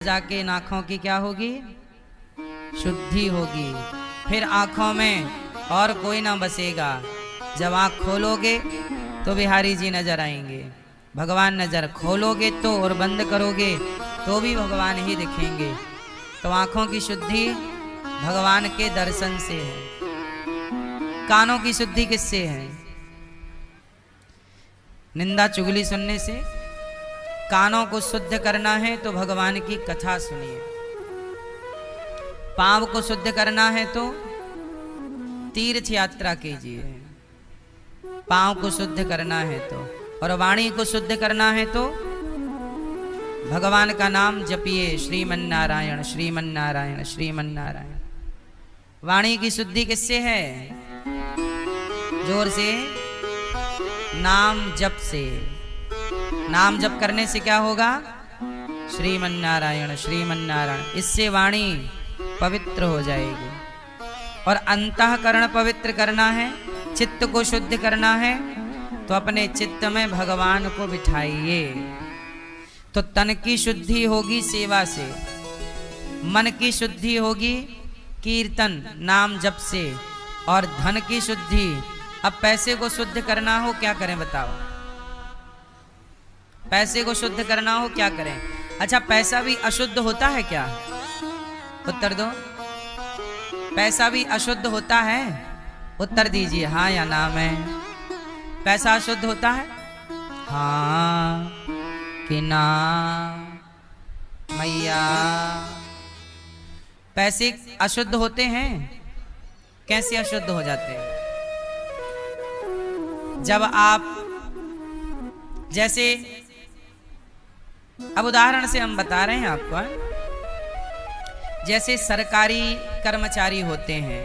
जाके इन आँखों की क्या होगी? शुद्धि होगी। फिर आँखों में और कोई ना बसेगा। जब आँख खोलोगे तो बिहारी जी नजर आएंगे, भगवान नजर खोलोगे तो और बंद करोगे तो भी भगवान ही दिखेंगे। तो आँखों की शुद्धि भगवान के दर्शन से है। कानों की शुद्धि किससे है? निंदा चुगली सुनने से। कानों को शुद्ध करना है तो भगवान की कथा सुनिए। पांव को शुद्ध करना है तो तीर्थ यात्रा कीजिए। पांव को शुद्ध करना है तो, और वाणी को शुद्ध करना है तो भगवान का नाम जपिए, श्रीमन नारायण श्रीमन नारायण श्रीमन नारायण। वाणी की शुद्धि किससे है? जोर से, नाम जप से। नाम जप करने से क्या होगा? श्रीमन नारायण श्रीमन नारायण। इससे वाणी पवित्र हो जाएगी। और अंतःकरण पवित्र करना है, चित्त को शुद्ध करना है तो अपने चित्त में भगवान को बिठाइए। तो तन की शुद्धि होगी सेवा से, मन की शुद्धि होगी कीर्तन नाम जप से, और धन की शुद्धि, अब पैसे को शुद्ध करना हो क्या करें बताओ? पैसे को शुद्ध करना हो क्या करें? अच्छा, पैसा भी अशुद्ध होता है क्या? उत्तर दो। पैसा भी अशुद्ध होता है? उत्तर दीजिए, हाँ या ना में। पैसा अशुद्ध होता है? हाँ कि ना मैया? पैसे अशुद्ध होते हैं? कैसे अशुद्ध हो जाते हैं? जब आप, जैसे अब उदाहरण से हम बता रहे हैं आपको, जैसे सरकारी कर्मचारी होते हैं।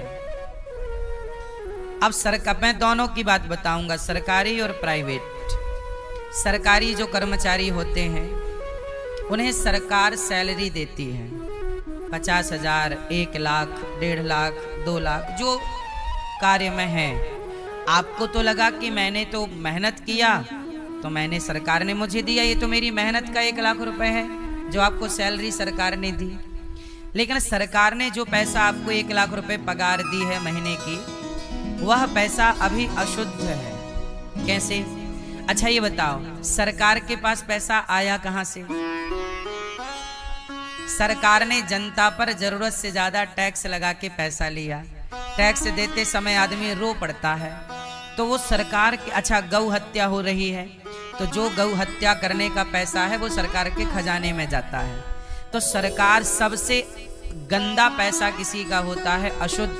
अब सरकार, मैं दोनों की बात बताऊंगा, सरकारी और प्राइवेट। सरकारी जो कर्मचारी होते हैं उन्हें सरकार सैलरी देती है, 50,000, 1 लाख, 1.5 लाख, 2 लाख, जो कार्य में है। आपको तो लगा कि मैंने तो मेहनत किया तो मैंने, सरकार ने मुझे दिया, ये तो मेरी मेहनत का 1 लाख रुपए है जो आपको सैलरी सरकार ने दी। लेकिन सरकार ने जो पैसा आपको 1 लाख रुपए पगार दी है महीने की, वह पैसा अभी अशुद्ध है। कैसे? अच्छा ये बताओ, सरकार के पास पैसा आया कहां से? सरकार ने जनता पर जरूरत से ज्यादा टैक्स लगा के पैसा लिया। टैक्स देते समय आदमी रो पड़ता है, तो वो सरकार के, अच्छा गौ हत्या हो रही है तो जो गौ हत्या करने का पैसा है वो सरकार के खजाने में जाता है। तो सरकार, सबसे गंदा पैसा किसी का होता है अशुद्ध,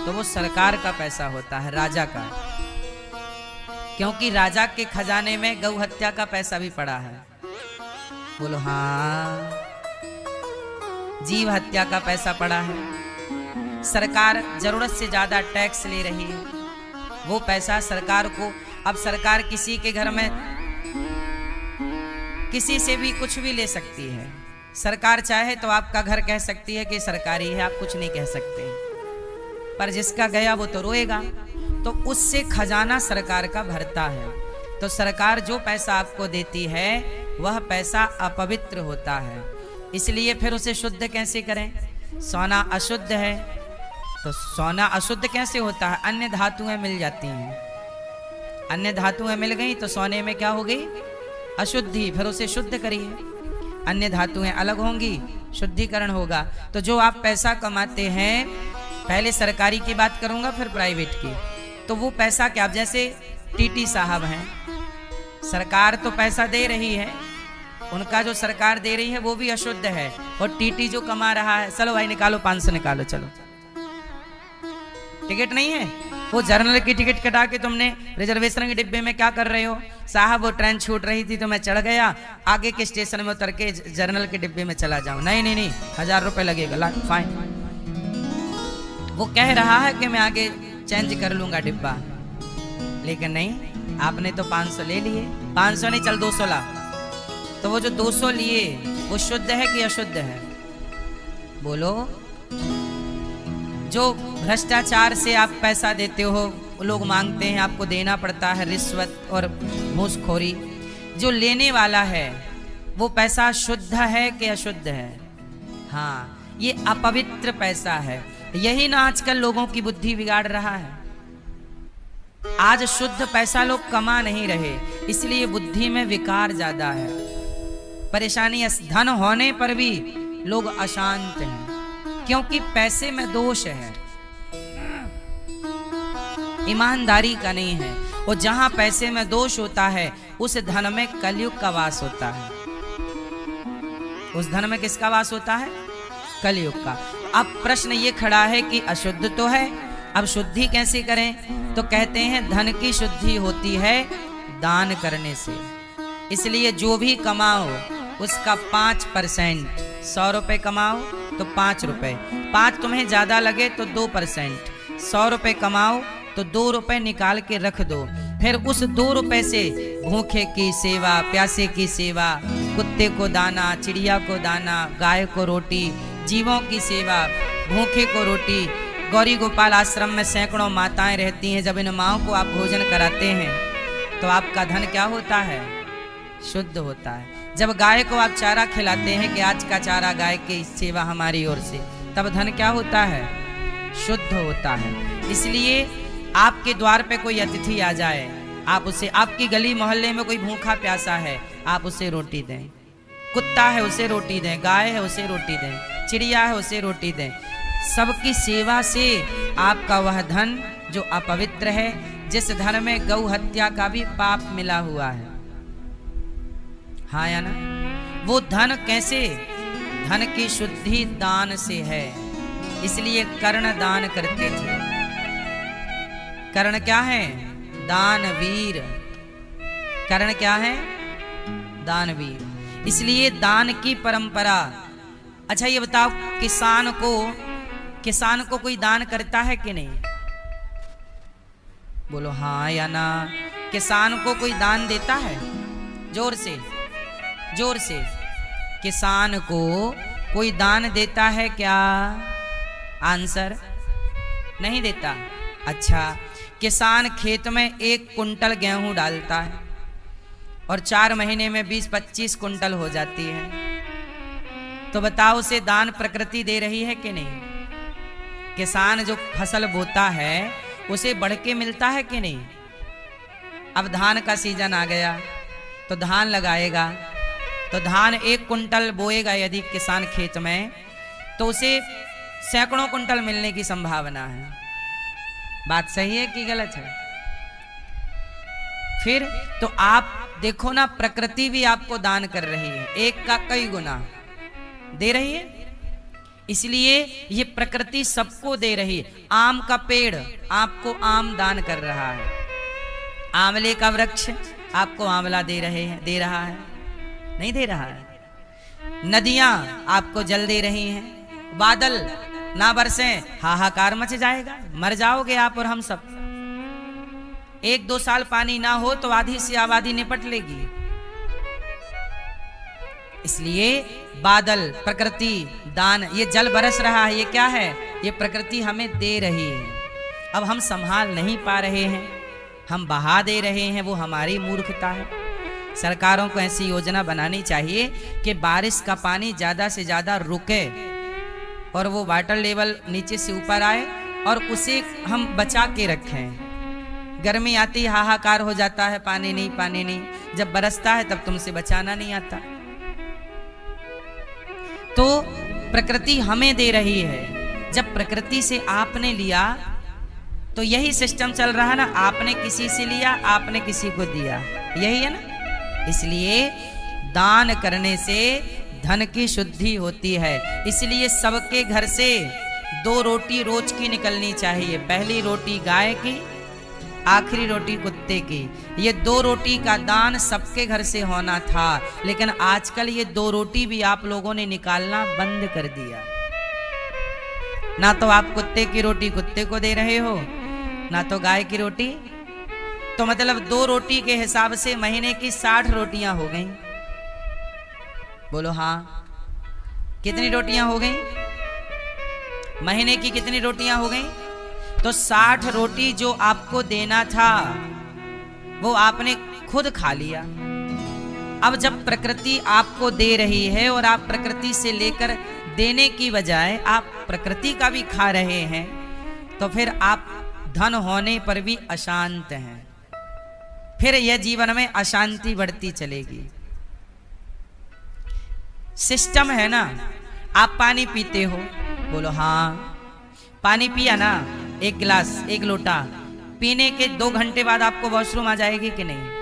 तो वो सरकार का पैसा होता है, राजा का। क्योंकि राजा के खजाने में गौ हत्या का पैसा भी पड़ा है। बोलो हाँ, जीव हत्या का पैसा पड़ा है। सरकार जरूरत से ज्यादा टैक्स ले रही है, वो पैसा सरकार को, अब सरकार किसी के घर में किसी से भी कुछ भी ले सकती है। सरकार चाहे तो आपका घर कह सकती है कि सरकारी है, आप कुछ नहीं कह सकते, पर जिसका गया वो तो रोएगा। तो उससे खजाना सरकार का भरता है। तो सरकार जो पैसा आपको देती है वह पैसा अपवित्र होता है, इसलिए फिर उसे शुद्ध कैसे करें? सोना अशुद्ध है तो सोना अशुद्ध कैसे होता है? अन्य धातुएं मिल जाती हैं, अन्य धातुएं मिल गई तो सोने में क्या हो गई? अशुद्धि। फिर उसे शुद्ध करिए, अन्य धातुएं अलग होंगी, शुद्धिकरण होगा। तो जो आप पैसा कमाते हैं, पहले सरकारी की बात करूंगा फिर प्राइवेट की, तो वो पैसा क्या, जैसे टीटी साहब हैं, सरकार तो पैसा दे रही है, उनका जो सरकार दे रही है वो भी अशुद्ध है, और टीटी जो कमा रहा है, चलो भाई निकालो 500 निकालो, चलो टिकट नहीं है, वो जर्नल की टिकट कटा के तुमने रिजर्वेशन के डिब्बे में क्या कर रहे हो? साहब वो ट्रेन छूट रही थी तो मैं चढ़ गया, आगे के स्टेशन में उतर के जर्नल के डिब्बे में चला जाऊं। नहीं नहीं नहीं, 1000 रुपए लगेगा, फाइन। वो कह रहा है कि मैं आगे चेंज कर लूंगा डिब्बा, लेकिन नहीं, आपने तो 500 ले लिए। 500 नहीं, चल 200 ला। तो वो जो 200 लिए वो शुद्ध है कि अशुद्ध है? बोलो। जो भ्रष्टाचार से आप पैसा देते हो, लोग मांगते हैं, आपको देना पड़ता है, रिश्वत और घूसखोरी, जो लेने वाला है वो पैसा शुद्ध है कि अशुद्ध है? हाँ, ये अपवित्र पैसा है। यही ना आजकल लोगों की बुद्धि बिगाड़ रहा है। आज शुद्ध पैसा लोग कमा नहीं रहे, इसलिए बुद्धि में विकार ज्यादा है, परेशानी। धन होने पर भी लोग अशांत हैं, क्योंकि पैसे में दोष है, ईमानदारी का नहीं है। और जहां पैसे में दोष होता है, उस धन में कलयुग का वास होता है। उस धन में किसका वास होता है? कलयुग का। अब प्रश्न ये खड़ा है कि अशुद्ध तो है, अब शुद्धि कैसे करें? तो कहते हैं धन की शुद्धि होती है दान करने से। इसलिए जो भी कमाओ उसका 5%, 100 रुपए कमाओ तो 5 रुपए, 5 तुम्हें ज्यादा लगे तो 2%, 100 रुपए कमाओ तो 2 रुपए निकाल के रख दो। फिर उस 2 रुपए से भूखे की सेवा, प्यासे की सेवा, कुत्ते को दाना, चिड़िया को दाना, गाय को रोटी, जीवों की सेवा, भूखे को रोटी। गौरी गोपाल आश्रम में सैकड़ों माताएं रहती हैं। जब इन माओं को आप भोजन कराते हैं तो आपका धन क्या होता है? शुद्ध होता है। जब गाय को आप चारा खिलाते हैं कि आज का चारा गाय की सेवा हमारी ओर से, तब धन क्या होता है? शुद्ध होता है। इसलिए आपके द्वार पे कोई अतिथि आ जाए, आप उसे, आपकी गली मोहल्ले में कोई भूखा प्यासा है, आप उसे रोटी दें। कुत्ता है उसे रोटी दें, गाय है उसे रोटी दें, चिड़िया है उसे रोटी दें। सबकी सेवा से आपका वह धन जो अपवित्र है, जिस धन में गौ हत्या का भी पाप मिला हुआ है, हाँ या ना, वो धन कैसे? धन की शुद्धि दान से है। इसलिए कर्ण दान करते थे। कर्ण क्या है? दानवीर। कर्ण क्या है? दानवीर। इसलिए दान की परंपरा। अच्छा ये बताओ, किसान को कोई दान करता है कि नहीं? बोलो हाँ या ना। किसान को कोई दान देता है? जोर से, जोर से। किसान को कोई दान देता है क्या? आंसर नहीं देता। अच्छा, किसान खेत में 1 कुंटल गेहूं डालता है और 4 महीने में 20-25 कुंटल हो जाती है, तो बताओ उसे दान प्रकृति दे रही है कि नहीं? किसान जो फसल बोता है उसे बढ़ के मिलता है कि नहीं? अब धान का सीजन आ गया तो धान लगाएगा, तो धान 1 कुंटल बोएगा यदि किसान खेत में, तो उसे सैकड़ों कुंटल मिलने की संभावना है। बात सही है कि गलत है? फिर तो आप देखो ना, प्रकृति भी आपको दान कर रही है, 1 का कई गुना दे रही है। इसलिए ये प्रकृति सबको दे रही है। आम का पेड़ आपको आम दान कर रहा है, आंवले का वृक्ष आपको आंवला दे रहा है, नहीं दे रहा है। नदियां आपको जल दे रही हैं। बादल ना बरसे, हाहाकार मच जाएगा, मर जाओगे आप और हम सब। 1-2 साल पानी ना हो तो आधी से आबादी निपट लेगी। इसलिए बादल, प्रकृति, दान, ये जल बरस रहा है, ये क्या है? ये प्रकृति हमें दे रही है। अब हम संभाल नहीं पा रहे हैं, हम बहा दे रहे हैं, वो हमारी मूर्खता है। सरकारों को ऐसी योजना बनानी चाहिए कि बारिश का पानी ज्यादा से ज्यादा रुके और वो वाटर लेवल नीचे से ऊपर आए और उसे हम बचा के रखें। गर्मी आती हाहाकार हो जाता है, पानी नहीं, पानी नहीं। जब बरसता है तब तुमसे बचाना नहीं आता। तो प्रकृति हमें दे रही है। जब प्रकृति से आपने लिया तो यही सिस्टम चल रहा है ना, आपने किसी से लिया, आपने किसी को दिया, यही है ना। इसलिए दान करने से धन की शुद्धि होती है। इसलिए सबके घर से 2 रोटी रोज की निकलनी चाहिए। पहली रोटी गाय की, आखिरी रोटी कुत्ते की। ये 2 रोटी का दान सबके घर से होना था, लेकिन आजकल ये 2 रोटी भी आप लोगों ने निकालना बंद कर दिया। ना तो आप कुत्ते की रोटी कुत्ते को दे रहे हो, ना तो गाय की रोटी। तो मतलब 2 रोटी के हिसाब से महीने की 60 रोटियां हो गई। बोलो हाँ, कितनी रोटियां हो गई? महीने की कितनी रोटियां हो गई? तो 60 रोटी जो आपको देना था वो आपने खुद खा लिया। अब जब प्रकृति आपको दे रही है और आप प्रकृति से लेकर देने की बजाय आप प्रकृति का भी खा रहे हैं, तो फिर आप धन होने पर भी अशांत हैं। फिर यह जीवन में अशांति बढ़ती चलेगी। सिस्टम है ना, आप पानी पीते हो, बोलो हाँ, पानी पिया ना, एक गिलास, एक लोटा, पीने के 2 घंटे बाद आपको वॉशरूम आ जाएगी कि नहीं?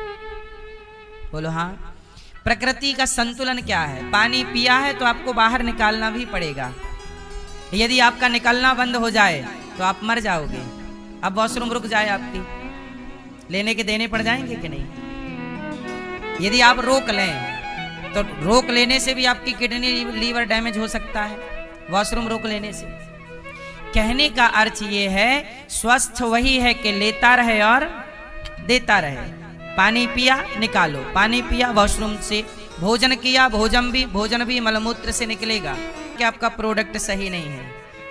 बोलो हाँ। प्रकृति का संतुलन क्या है? पानी पिया है तो आपको बाहर निकालना भी पड़ेगा। यदि आपका निकलना बंद हो जाए तो आप मर जाओगे। अब वॉशरूम रुक जाए, आपकी लेने के देने पड़ जाएंगे कि नहीं? यदि आप रोक लें तो रोक लेने से भी आपकी किडनी लीवर डैमेज हो सकता है, वॉशरूम रोक लेने से। कहने का अर्थ ये है, स्वस्थ वही है कि लेता रहे और देता रहे। पानी पिया निकालो, पानी पिया वॉशरूम से, भोजन किया भोजन भी मलमूत्र से निकलेगा कि आपका प्रोडक्ट सही नहीं है।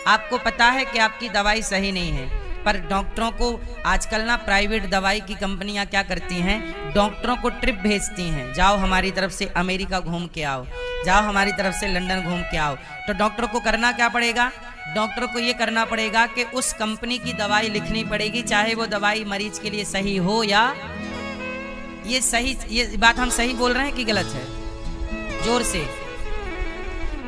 आपको पता है कि आपकी दवाई सही नहीं है, पर डॉक्टरों को आजकल ना प्राइवेट दवाई की कंपनियां क्या करती हैं, डॉक्टरों को ट्रिप भेजती हैं, जाओ हमारी तरफ से अमेरिका घूम के आओ, जाओ हमारी तरफ से लंदन घूम के आओ। तो डॉक्टर को करना क्या पड़ेगा? डॉक्टर को ये करना पड़ेगा कि उस कंपनी की दवाई लिखनी पड़ेगी, चाहे वो दवाई मरीज के लिए सही हो या ये बात हम सही बोल रहे हैं कि गलत है? जोर से।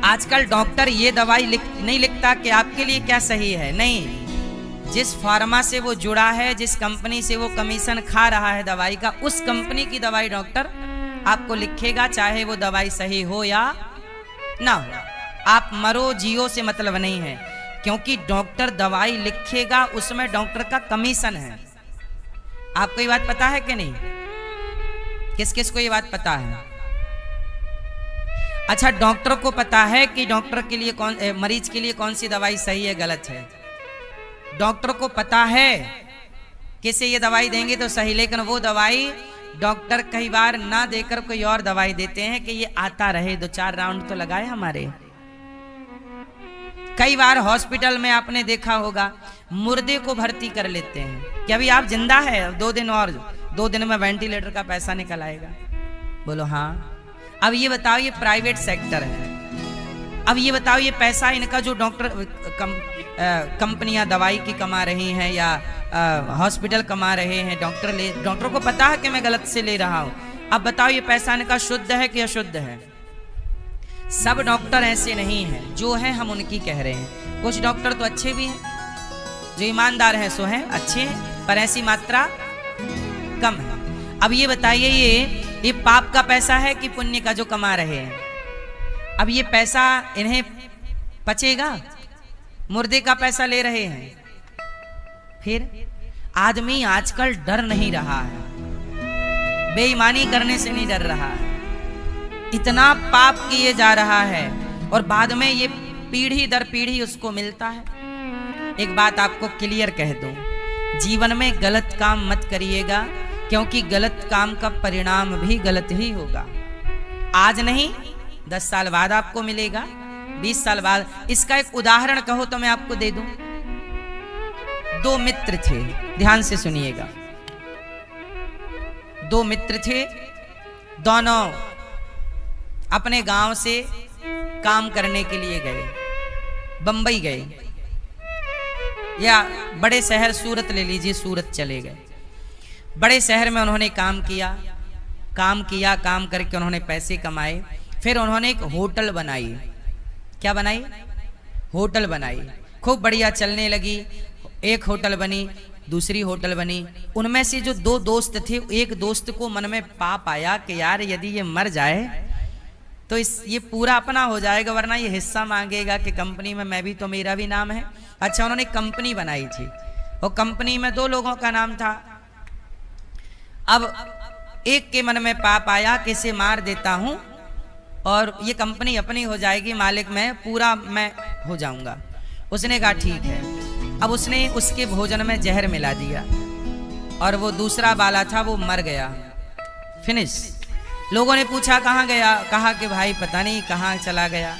आजकल डॉक्टर ये दवाई नहीं लिखता कि आपके लिए क्या सही है, नहीं, जिस फार्मा से वो जुड़ा है, जिस कंपनी से वो कमीशन खा रहा है दवाई का, उस कंपनी की दवाई डॉक्टर आपको लिखेगा, चाहे वो दवाई सही हो या ना हो। आप मरो जियो से मतलब नहीं है, क्योंकि डॉक्टर दवाई लिखेगा उसमें डॉक्टर का कमीशन है। आपको ये बात पता है कि नहीं? किस किस को ये बात पता है? अच्छा, डॉक्टर को पता है कि डॉक्टर के लिए मरीज के लिए कौन सी दवाई सही है गलत है। डॉक्टर को पता है किसे ये दवाई देंगे तो सही, लेकिन वो दवाई डॉक्टर कई बार ना देकर कोई और दवाई देते हैं कि ये आता रहे, 2-4 राउंड तो लगाए हमारे। कई बार हॉस्पिटल में आपने देखा होगा, मुर्दे को भर्ती कर लेते हैं कि अभी आप जिंदा है, 2 दिन और, 2 दिन में वेंटिलेटर का पैसा निकल आएगा। बोलो हाँ। अब ये बताओ, ये प्राइवेट सेक्टर है, अब ये बताओ ये पैसा इनका जो डॉक्टर कंपनियां दवाई की कमा रही हैं या हॉस्पिटल कमा रहे हैं, डॉक्टर को पता है कि मैं गलत से ले रहा हूं। अब बताओ ये पैसा इनका शुद्ध है कि अशुद्ध है? सब डॉक्टर ऐसे नहीं हैं, जो है हम उनकी कह रहे हैं। कुछ डॉक्टर तो अच्छे भी हैं, जो ईमानदार हैं सो हैं, अच्छे हैं, पर ऐसी मात्रा कम है। अब ये बताइए, ये पाप का पैसा है कि पुण्य का जो कमा रहे हैं? अब ये पैसा इन्हें पचेगा? मुर्दे का पैसा ले रहे हैं। फिर आदमी आजकल डर नहीं रहा है, बेईमानी करने से नहीं डर रहा है, इतना पाप किए जा रहा है और बाद में ये पीढ़ी दर पीढ़ी उसको मिलता है। एक बात आपको क्लियर कह दूं, जीवन में गलत काम मत करिएगा, क्योंकि गलत काम का परिणाम भी गलत ही होगा। आज नहीं, 10 साल बाद आपको मिलेगा, 20 साल बाद। इसका एक उदाहरण कहो तो मैं आपको दे दूं। 2 मित्र थे, ध्यान से सुनिएगा। 2 मित्र थे, दोनों अपने गांव से काम करने के लिए गए, बंबई गए या बड़े शहर सूरत ले लीजिए, सूरत चले गए। बड़े शहर में उन्होंने काम किया, काम करके उन्होंने पैसे कमाए। फिर उन्होंने एक होटल बनाई। क्या बनाई? होटल बनाई, खूब बढ़िया चलने लगी। एक होटल बनी, दूसरी होटल बनी। उनमें से जो 2 दोस्त थे, एक दोस्त को मन में पाप आया कि यार यदि ये मर जाए तो ये पूरा अपना हो जाएगा, वरना ये हिस्सा मांगेगा कि कंपनी में मैं भी तो, मेरा भी नाम है। अच्छा, उन्होंने कंपनी बनाई थी, वो कंपनी में 2 लोगों का नाम था। अब एक के मन में पाप आया कि इसे मार देता हूं और ये कंपनी अपनी हो जाएगी, मालिक मैं, पूरा मैं हो जाऊंगा। उसने कहा ठीक है। अब उसने उसके भोजन में जहर मिला दिया और वो दूसरा वाला था वो मर गया, फिनिश। लोगों ने पूछा कहाँ गया? कहा कि भाई पता नहीं कहाँ चला गया।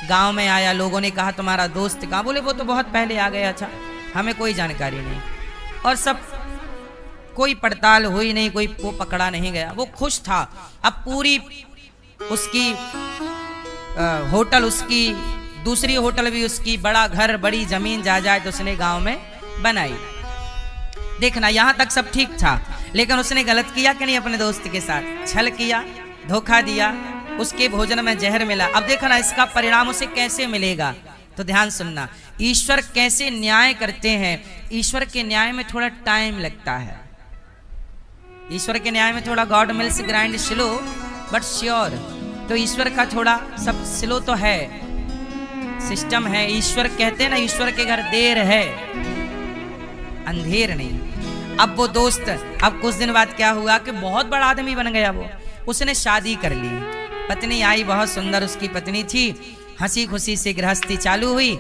गांव में आया, लोगों ने कहा तुम्हारा दोस्त कहाँ? बोले वो तो बहुत पहले आ गया था, हमें कोई जानकारी नहीं। और सब कोई पड़ताल हुई नहीं, कोई वो पकड़ा नहीं गया, वो खुश था। अब पूरी उसकी होटल उसकी, दूसरी होटल भी उसकी, बड़ा घर बड़ी जमीन जायदाद उसने गांव में बनाई। देखना यहां तक सब ठीक था, लेकिन उसने गलत किया कि नहीं? अपने दोस्त के साथ छल किया, धोखा दिया, उसके भोजन में जहर मिला। अब देखना इसका परिणाम उसे कैसे मिलेगा, तो ध्यान सुनना। ईश्वर कैसे न्याय करते हैं। ईश्वर के न्याय में थोड़ा टाइम लगता है। ईश्वर के न्याय में थोड़ा God mills grind slow but sure. तो ईश्वर का थोड़ा सब स्लो तो है, सिस्टम है। ईश्वर कहते हैं ना, ईश्वर के घर देर है, अंधेर नहीं। अब वो दोस्त, अब कुछ दिन बाद क्या हुआ कि बहुत बड़ा आदमी बन गया वो। उसने शादी कर ली, पत्नी आई, बहुत सुंदर उसकी पत्नी थी, हंसी खुशी से गृहस्थी चालू हुई।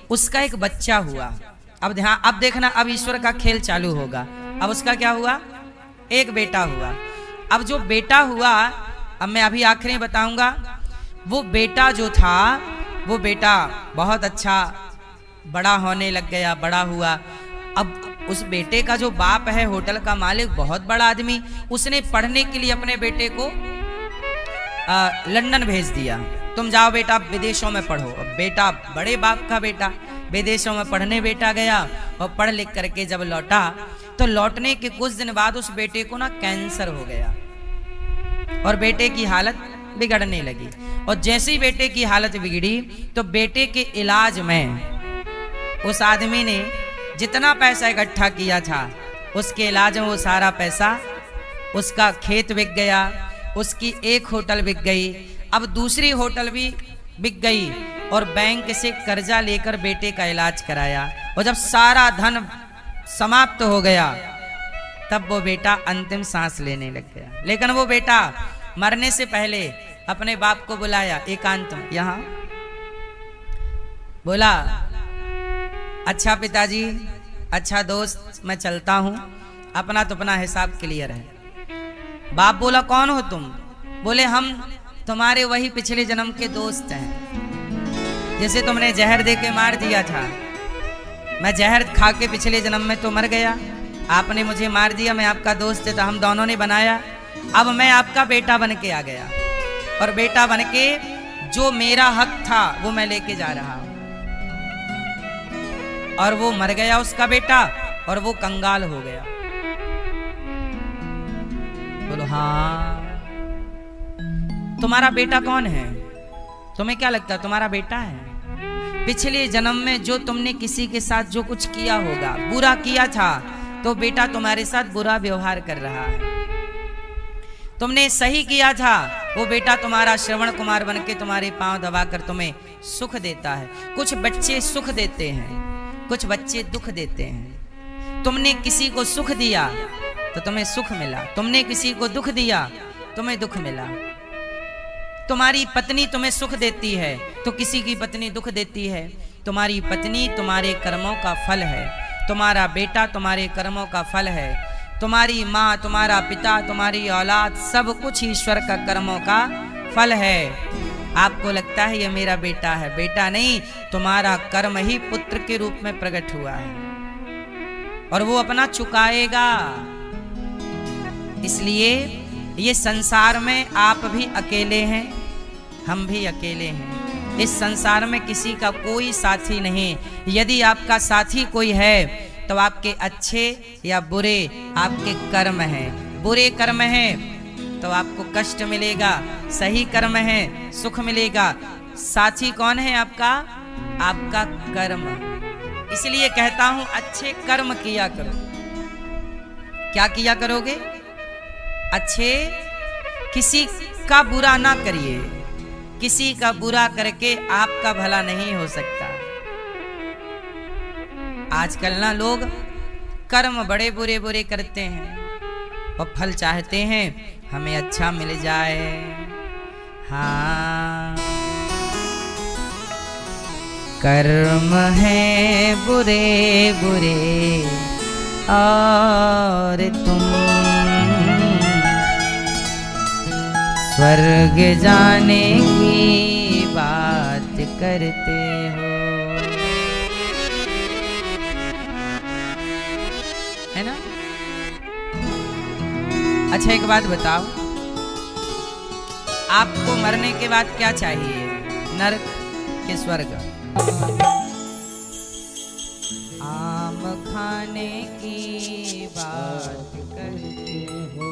उसका एक बच्चा हुआ। अब ध्यान, अब देखना, अब ईश्वर का खेल चालू होगा। अब उसका क्या हुआ? एक बेटा हुआ। अब जो बेटा हुआ, अब मैं अभी आखिरी बताऊंगा, वो बेटा जो था, वो बेटा बहुत अच्छा बड़ा होने लग गया, बड़ा हुआ। अब उस बेटे का जो बाप है, होटल का मालिक, बहुत बड़ा आदमी, उसने पढ़ने के लिए अपने बेटे को लंदन भेज दिया। तुम जाओ बेटा विदेशों में पढ़ो। अब बेटा, बड़े बाप का बेटा, विदेशों में पढ़ने बेटा गया, और पढ़ लिख करके जब लौटा, तो लौटने के कुछ दिन बाद उस बेटे को ना कैंसर हो गया, और बेटे की हालत बिगड़ने लगी। और जैसे ही बेटे की हालत बिगड़ी, तो बेटे के इलाज में उस आदमी ने जितना पैसा इकट्ठा किया था, उसके इलाज में वो सारा पैसा, उसका खेत बिक गया, उसकी एक होटल बिक गई, अब दूसरी होटल भी बिक गई, और बैंक से कर्जा लेकर बेटे का इलाज कराया। और जब सारा धन समाप्त हो गया, तब वो बेटा अंतिम सांस लेने लग गया। लेकिन वो बेटा मरने से पहले अपने बाप को बुलाया एकांत में, यहाँ बोला, अच्छा पिताजी, अच्छा दोस्त, मैं चलता हूं, अपना तो अपना हिसाब क्लियर है। बाप बोला, कौन हो तुम? बोले, हम तुम्हारे वही पिछले जन्म के दोस्त हैं, जैसे तुमने जहर दे के मार दिया था। मैं जहर खा के पिछले जन्म में तो मर गया, आपने मुझे मार दिया, मैं आपका दोस्त था, हम दोनों ने बनाया। अब मैं आपका बेटा बन के आ गया, और बेटा बन के जो मेरा हक था वो मैं लेके जा रहा हूं। और वो मर गया उसका बेटा, और वो कंगाल हो गया। बोलो, हाँ। तुम्हारा बेटा कौन है? तुम्हें क्या लगता है तुम्हारा बेटा है? पिछले जन्म में जो तुमने किसी के साथ जो कुछ किया होगा, बुरा किया था, तो बेटा तुम्हारे साथ बुरा व्यवहार कर रहा है। तुमने सही किया था, वो बेटा तुम्हारा श्रवण कुमार बन के तुम्हारे पांव दबाकर तुम्हें सुख देता है। कुछ बच्चे सुख देते हैं, कुछ बच्चे दुख देते हैं। तुमने किसी को सुख दिया तो तुम्हें सुख मिला, तुमने किसी को दुख दिया तुम्हें दुख मिला। तुम्हारी पत्नी तुम्हें सुख देती है तो किसी की पत्नी दुख देती है। तुम्हारी पत्नी तुम्हारे कर्मों का फल है, तुम्हारा बेटा तुम्हारे कर्मों का फल है, तुम्हारी माँ, तुम्हारा पिता, तुम्हारी औलाद, सब कुछ ईश्वर का कर्मों का फल है। आपको लगता है ये मेरा बेटा है, बेटा नहीं, तुम्हारा कर्म ही पुत्र के रूप में प्रकट हुआ है, और वो अपना चुकाएगा। इसलिए ये संसार में आप भी अकेले हैं, हम भी अकेले हैं। इस संसार में किसी का कोई साथी नहीं। यदि आपका साथी कोई है तो आपके अच्छे या बुरे आपके कर्म हैं। बुरे कर्म हैं तो आपको कष्ट मिलेगा, सही कर्म है सुख मिलेगा। साथी कौन है आपका? आपका कर्म। इसलिए कहता हूं अच्छे कर्म किया करो। क्या किया करोगे? अच्छे, किसी का बुरा ना करिए। किसी का बुरा करके आपका भला नहीं हो सकता। आजकल ना लोग कर्म बड़े बुरे बुरे करते हैं और फल चाहते हैं हमें अच्छा मिल जाए। हाँ, कर्म है बुरे बुरे और तुम स्वर्ग जाने की बात करते हो, है ना? अच्छा एक बात बताओ, आपको मरने के बाद क्या चाहिए, नरक के स्वर्ग? आम खाने की बात करते हो,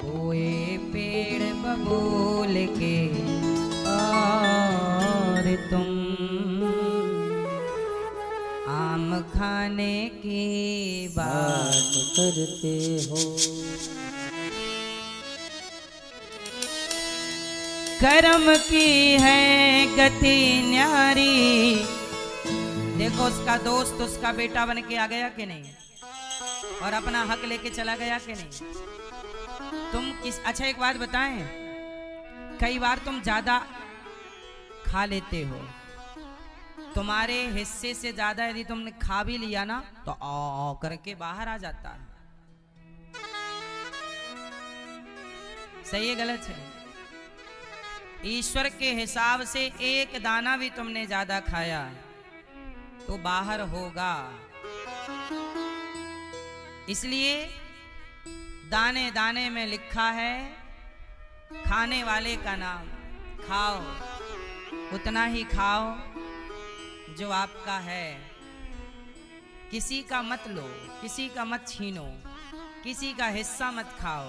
कोई पेड़ बबूल के और तुम आम खाने की बात करते हो। कर्म की है गति न्यारी। देखो उसका दोस्त उसका बेटा बन के आ गया कि नहीं, और अपना हक लेके चला गया कि नहीं। तुम किस, अच्छा एक बात बताएं, कई बार तुम ज्यादा खा लेते हो, तुम्हारे हिस्से से ज्यादा यदि तुमने खा भी लिया ना तो आ करके बाहर आ जाता है। सही है गलत है? ईश्वर के हिसाब से एक दाना भी तुमने ज्यादा खाया तो बाहर होगा। इसलिए दाने दाने में लिखा है खाने वाले का नाम, खाओ उतना ही खाओ जो आपका है। किसी का मत लो, किसी का मत छीनो, किसी का हिस्सा मत खाओ,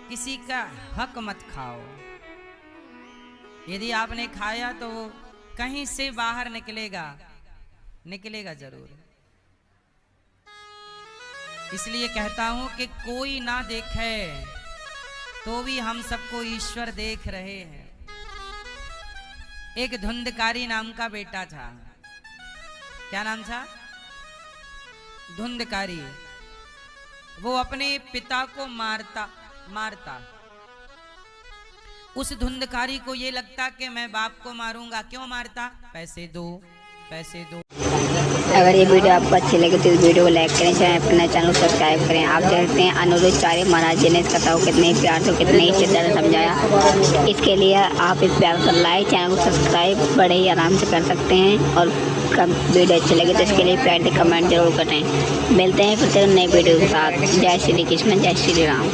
किसी का हक मत खाओ। यदि आपने खाया तो वो कहीं से बाहर निकलेगा, निकलेगा जरूर। इसलिए कहता हूं कि कोई ना देखे तो भी हम सबको ईश्वर देख रहे हैं। एक धुंधकारी नाम का बेटा था। क्या नाम था? धुंधकारी। वो अपने पिता को मारता। उस धुंधकारी को ये लगता कि मैं बाप को मारूंगा। क्यों मारता? पैसे दो, पैसे दो। अगर ये वीडियो आपको अच्छी लगे तो इस वीडियो को लाइक करें, अपने चैनल को सब्सक्राइब करें। आप देखते हैं अनुरुद्धाचार्य महाराज जी ने इस कथा को कितने प्यार से कितने ही चित्तर से समझाया। इसके लिए आप इस प्यार को लाइक, चैनल को सब्सक्राइब बड़े ही आराम से कर सकते हैं। और वीडियो अच्छी लगे तो इसके लिए प्यार से कमेंट जरूर करें। मिलते हैं फिर नए वीडियो के साथ। जय श्री कृष्ण, जय श्री राम।